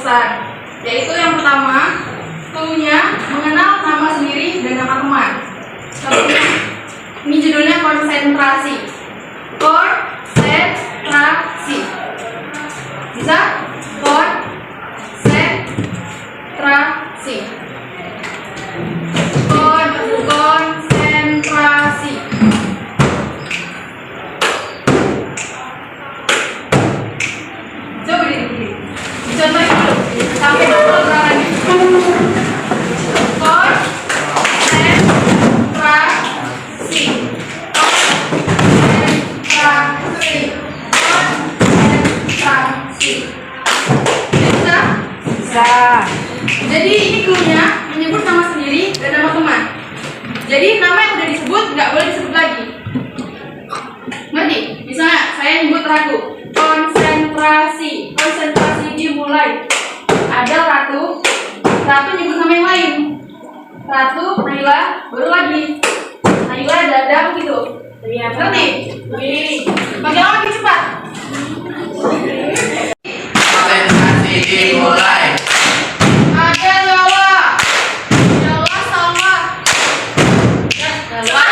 besar, yaitu yang pertama, clue-nya mengenal nama sendiri dan nama teman. Contohnya, ini judulnya konsentrasi. Konsentrasi. Bisa? Konsentrasi. Konsentrasi. Coba diri. Contohnya dulu. Sampai dulu gerakannya. Konsentrasi. Konsentrasi. Bisa? Bisa. Jadi ini clue-nya menyebut nama sendiri dan nama teman. Jadi nama yang udah disebut nggak boleh disebut lagi. Ngerti? Misalnya saya nyebut Ratu. Konsentrasi. Konsentrasi dimulai. Ada Ratu. Ratu nyebut nama yang lain. Ratu, Naila, baru lagi Naila, Dadang gitu. Ngerti? Bagaimana lagi cepat? Konsentrasi dimulai. Ada Jawa. Jawa sama. Jawa.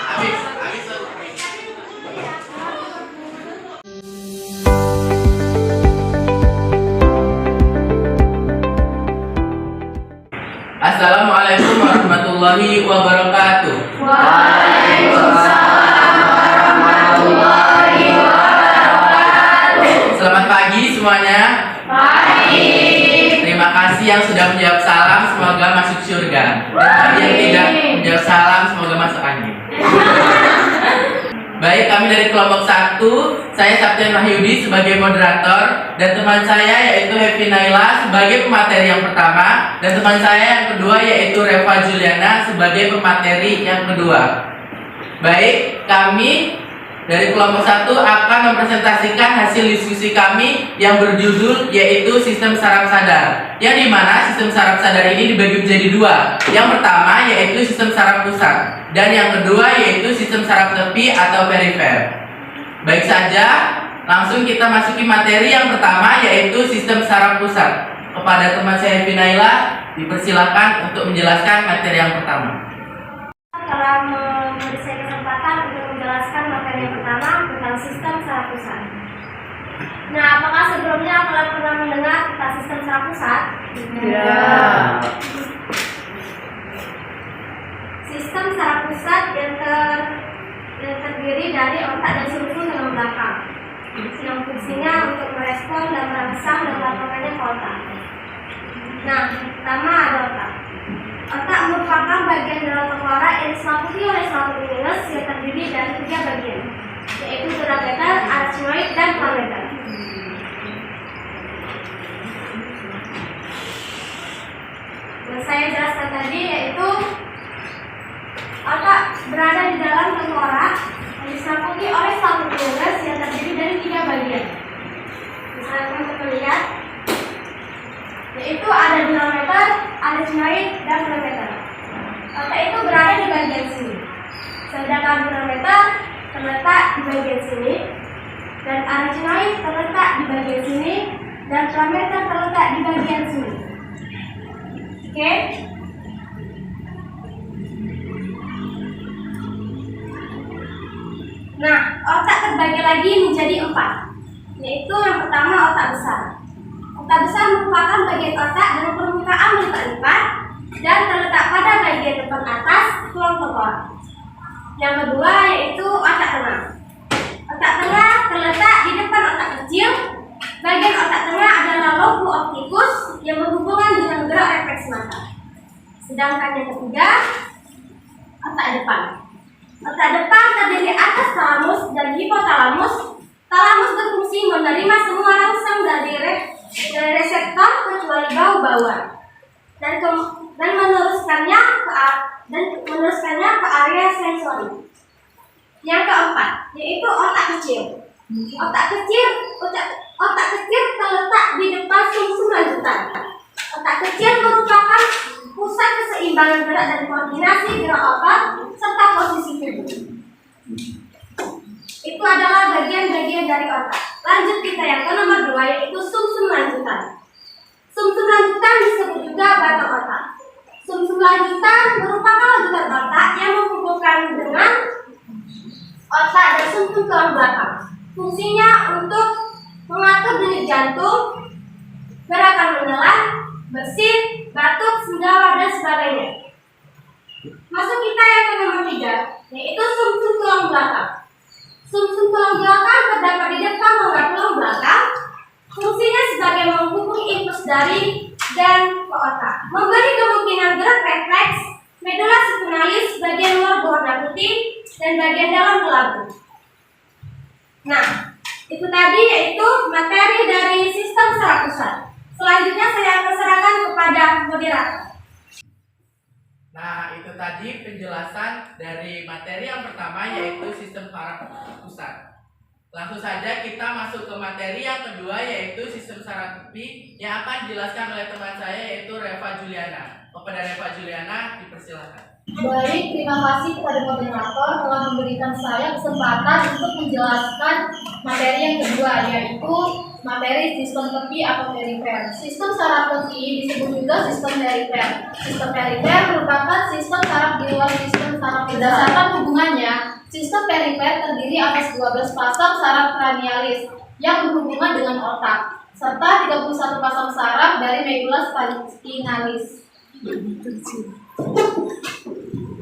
Habis. Assalamualaikum warahmatullahi wabarakatuh. Selamat pagi semuanya. Terima kasih yang sudah menjawab salam, semoga masuk surga. Dan bagi yang tidak menjawab salam, semoga masuk angin. Baik, kami dari kelompok 1, saya Saptian Mahyudi sebagai moderator, dan teman saya yaitu Happy Naila sebagai pemateri yang pertama, dan teman saya yang kedua yaitu Reva Juliana sebagai pemateri yang kedua. Baik, kami dari kelompok 1 akan mempresentasikan hasil diskusi kami yang berjudul yaitu sistem saraf sadar. Yang dimana sistem saraf sadar ini dibagi menjadi dua. Yang pertama yaitu sistem saraf pusat dan yang kedua yaitu sistem saraf tepi atau perifer. Baik saja, langsung kita masuki materi yang pertama yaitu sistem saraf pusat. Kepada teman saya Happy Naila, dipersilakan untuk menjelaskan materi yang pertama. Telah memberi saya kesempatan untuk menjelaskan materi yang pertama tentang sistem saraf pusat. Nah, apakah sebelumnya kalian pernah mendengar tentang sistem saraf pusat? Ya. Sistem saraf pusat yang terdiri dari otak dan sulfur tulang belakang, yang fungsinya untuk merespon dan merangsang dan melakukannya ke otak. Nah, pertama ada otak. Otak merupakan bagian dalam kepala yang diselimuti oleh saraf nukleus yang terdiri dari 3 bagian, yaitu dura beta, arachnoid, dan plameta. Yang saya jelaskan tadi yaitu otak berada di dalam tengkorak yang diselimuti oleh saraf nukleus yang terdiri dari 3 bagian. Misalkan kita lihat, yaitu ada dura beta, arachnoid, dan plameta. Otak itu berada di bagian sini, sedangkan dura beta terletak di bagian sini, dan arachnoid terletak di bagian sini, dan plameta terletak di bagian sini. Oke? Nah, otak terbagi lagi menjadi 4, yaitu yang pertama otak besar. Otak besar merupakan bagian otak dengan permukaan berlipat-lipat dan terletak pada bagian depan atas tulang tengkorak. Yang kedua yaitu otak tengah. Otak tengah terletak di depan otak kecil. Bagian otak tengah adalah lobu optikus yang berhubungan dengan gerak refleks mata. Sedangkan yang ketiga, otak depan. Otak depan terdiri atas talamus dan hipotalamus. Talamus berfungsi menerima semua rangsang dari reseptor kecuali bau-bauan dan meneruskannya ke area sensori. Yang keempat yaitu otak kecil. Otak kecil terletak di depan sumsum lanjutan. Otak kecil merupakan pusat keseimbangan gerak dan koordinasi gerak otot serta posisi tubuh. Itu adalah bagian-bagian dari otak. Lanjut kita yang ke nomor 2, yaitu sumsum lanjutan. Sumsum lanjutan disebut juga batang otak. Sumsum lanjutan merupakan lanjutan otak yang menghubungkan dengan otak dan sumsum tulang belakang. Fungsinya untuk mengatur denyut jantung, gerakan menelan, bersin, batuk, sendawa, dan sebagainya. Masuk kita yang ke nomor 3, yaitu sumsum tulang belakang. Sumsum tulang belakang terdapat di depan rongga tulang belakang. Fungsinya sebagai menghubungi impuls dari dan ke otak, memberi kemungkinan gerak refleks, medula spinalis bagian luar berwarna putih dan bagian dalam kelabu. Nah, itu tadi yaitu materi dari sistem saraf pusat. Selanjutnya saya akan serahkan kepada moderator. Nah, itu tadi penjelasan dari materi yang pertama yaitu sistem saraf pusat. Langsung saja kita masuk ke materi yang kedua yaitu sistem saraf tepi yang akan dijelaskan oleh teman saya yaitu Reva Juliana. Kepada Reva Juliana dipersilakan. Baik, terima kasih kepada moderator telah memberikan saya kesempatan untuk menjelaskan materi yang kedua, yaitu materi sistem tepi atau perifer. Sistem saraf tepi disebut juga sistem perifer. Sistem perifer merupakan sistem saraf di luar sistem saraf. Berdasarkan hubungannya, sistem perifer terdiri atas 12 pasang saraf cranialis yang berhubungan dengan otak, serta 31 pasang saraf dari medula spinalis.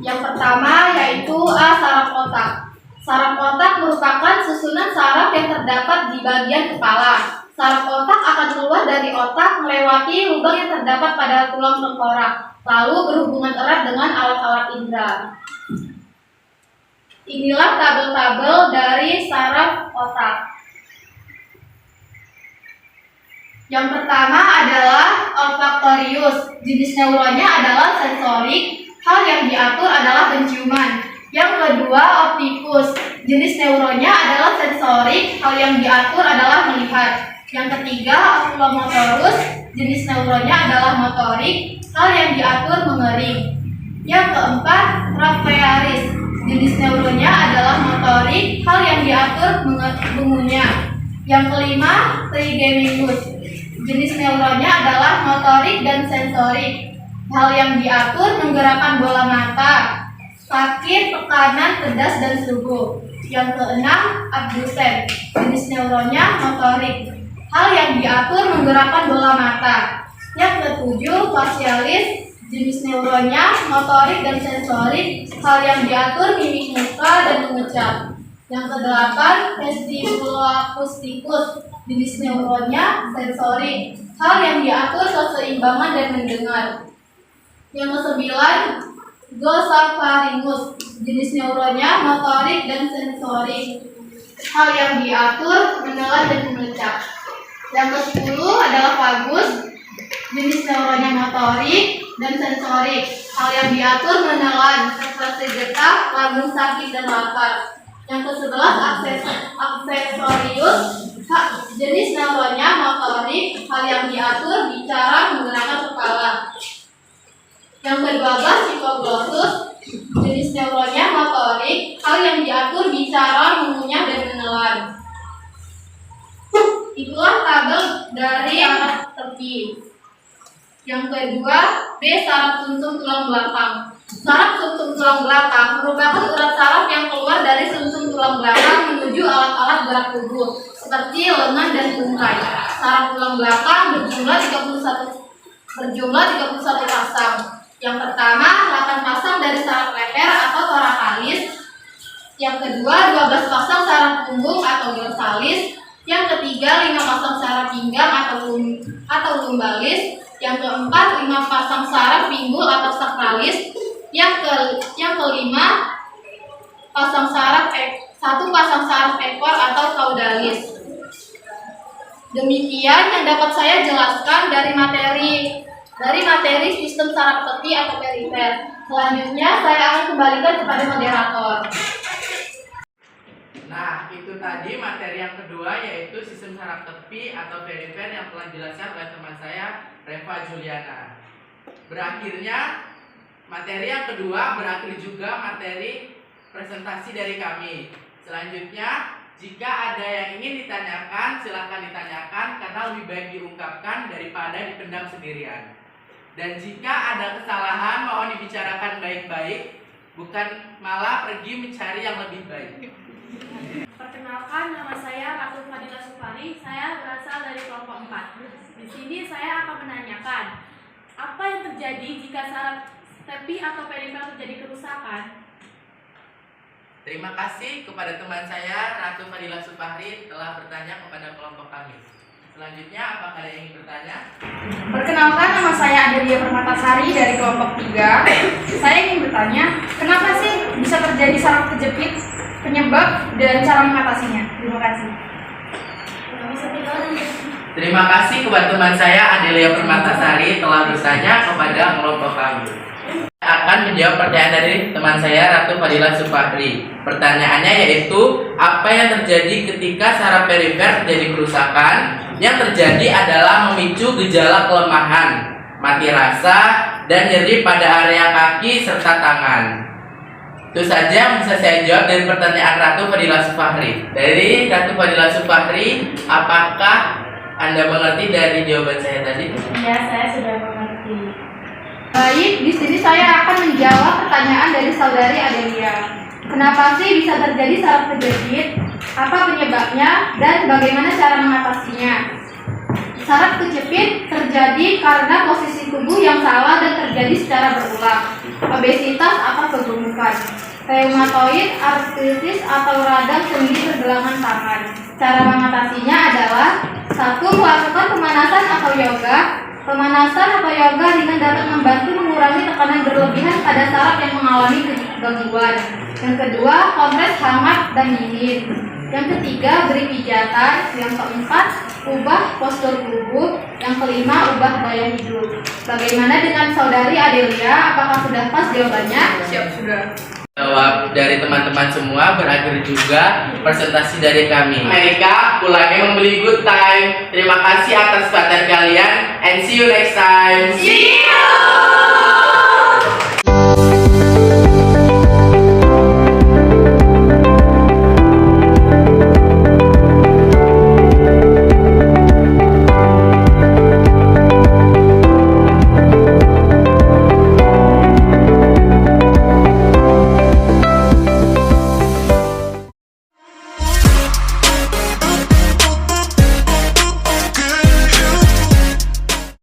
Yang pertama yaitu A. Saraf otak. Saraf otak merupakan susunan saraf yang terdapat di bagian kepala. Saraf otak akan keluar dari otak melewati lubang yang terdapat pada tulang tengkorak, lalu berhubungan erat dengan alat-alat indera. Inilah tabel-tabel dari saraf otak. Yang pertama adalah olfaktorius. Jenis neuronnya adalah sensorik. Hal yang diatur adalah penciuman. Yang kedua, optikus. Jenis neuronnya adalah sensorik. Hal yang diatur adalah melihat. Yang ketiga, oculomotorus. Jenis neuronnya adalah motorik. Hal yang diatur mengering. Yang keempat, raphearis. Jenis neuronnya adalah motorik. Hal yang diatur mengunyah. Yang kelima, trigeminus. Jenis neuronnya adalah motorik dan sensorik. Hal yang diatur menggerakkan bola mata, sakit, tekanan, pedas, dan suhu. Yang keenam, abdusen. Jenis neuronnya motorik. Hal yang diatur menggerakkan bola mata. Yang ketujuh, facialis. Jenis neuronnya motorik dan sensorik. Hal yang diatur mimik muka dan mengucap. Yang kedelapan, vestibuloakusticus. Jenis neuronnya sensorik. Hal yang diatur keseimbangan dan mendengar. Yang kesembilan, glossopharyngus. Jenis neuronnya motorik dan sensorik. Hal yang diatur menelan dan mengucap. Yang ke-10 adalah vagus. Jenis neuronnya motorik dan sensorik. Hal yang diatur menelan, seperti getah, lambung sakit, dan lapar. Yang ke-11 aksesorius. Jenis neuronnya motorik. Hal yang diatur bicara menggunakan kepala. Yang ke-12 hipoglossus. Jenis neuronnya motorik. Hal yang diatur bicara, mengunyah, dan menelan. Itulah tabel dari saraf tepi. Yang kedua, B. Saraf sumsum tulang belakang. Saraf sumsum tulang belakang merupakan urat saraf yang keluar dari sumsum tulang belakang menuju alat-alat gerak tubuh seperti lengan dan tungkai. Saraf tulang belakang berjumlah 31 pasang. Yang pertama, 8 pasang dari saraf leher atau thoracalis. Yang kedua, 12 pasang saraf punggung atau dorsalis. Yang ketiga, 5 pasang saraf pinggang atau lumbalis. Yang keempat, 5 pasang saraf pinggul atau sakralis. Yang kelima, 1 pasang saraf ekor atau caudalis. Demikian yang dapat saya jelaskan dari materi sistem saraf tepi atau perifer. Selanjutnya saya akan kembalikan kepada moderator. Nah, itu tadi materi yang kedua yaitu sistem saraf tepi atau perifer yang telah dijelaskan oleh teman saya Reva Juliana. Berakhirnya materi yang kedua, berakhir juga materi presentasi dari kami. Selanjutnya Jika ada yang ingin ditanyakan, silahkan ditanyakan karena lebih baik diungkapkan daripada dipendam sendirian. Dan jika ada kesalahan, mohon dibicarakan baik-baik, bukan malah pergi mencari yang lebih baik. Perkenalkan, nama saya Ratu Fadila Supari. Saya berasal dari kelompok 4. Di sini saya akan menanyakan, apa yang terjadi jika saraf tepi atau perifer terjadi kerusakan? Terima kasih kepada teman saya Ratu Fadila Supari telah bertanya kepada kelompok kami. Selanjutnya, apakah ada yang ingin bertanya? Perkenalkan, nama saya Adelia Permatasari dari kelompok 3. Saya ingin bertanya, kenapa sih bisa terjadi saraf kejepit, penyebab, dan cara mengatasinya? Terima kasih. Terima kasih kepada teman saya Adelia Permatasari telah bertanya kepada kelompok kami. Saya akan menjawab pertanyaan dari teman saya Ratu Fadila Supari. Pertanyaannya yaitu, apa yang terjadi ketika saraf perifer terjadi kerusakan? Yang terjadi adalah memicu gejala kelemahan, mati rasa, dan nyeri pada area kaki serta tangan. Itu saja yang bisa saya jawab dari pertanyaan Ratu Fadila Supari. Dari Ratu Fadila Supari, apakah Anda mengerti dari jawaban saya tadi? Ya, saya sudah mengerti. Baik, di sini saya akan menjawab pertanyaan dari saudari Adelia. Kenapa sih bisa terjadi saraf kejepit? Apa penyebabnya dan bagaimana cara mengatasinya? Saraf kejepit terjadi karena posisi tubuh yang salah dan terjadi secara berulang. Obesitas atau kegemukan, reumatoid artritis atau radang sendi pergelangan tangan. Cara mengatasinya adalah 1. Melakukan pemanasan atau yoga. Pemanasan atau yoga ringan dapat membantu mengurangi tekanan berlebihan pada saraf yang mengalami gangguan. Yang kedua, kompres hangat dan dingin. Yang ketiga, beri pijatan. Yang keempat, ubah postur tubuh. Yang kelima, ubah gaya hidup. Bagaimana dengan saudari Adelia? Apakah sudah pas jawabannya? Siap, sudah. Jawab dari teman-teman semua, berakhir juga presentasi dari kami. Mereka pulangnya membeli good time. Terima kasih atas perhatian kalian and see you next time. See you!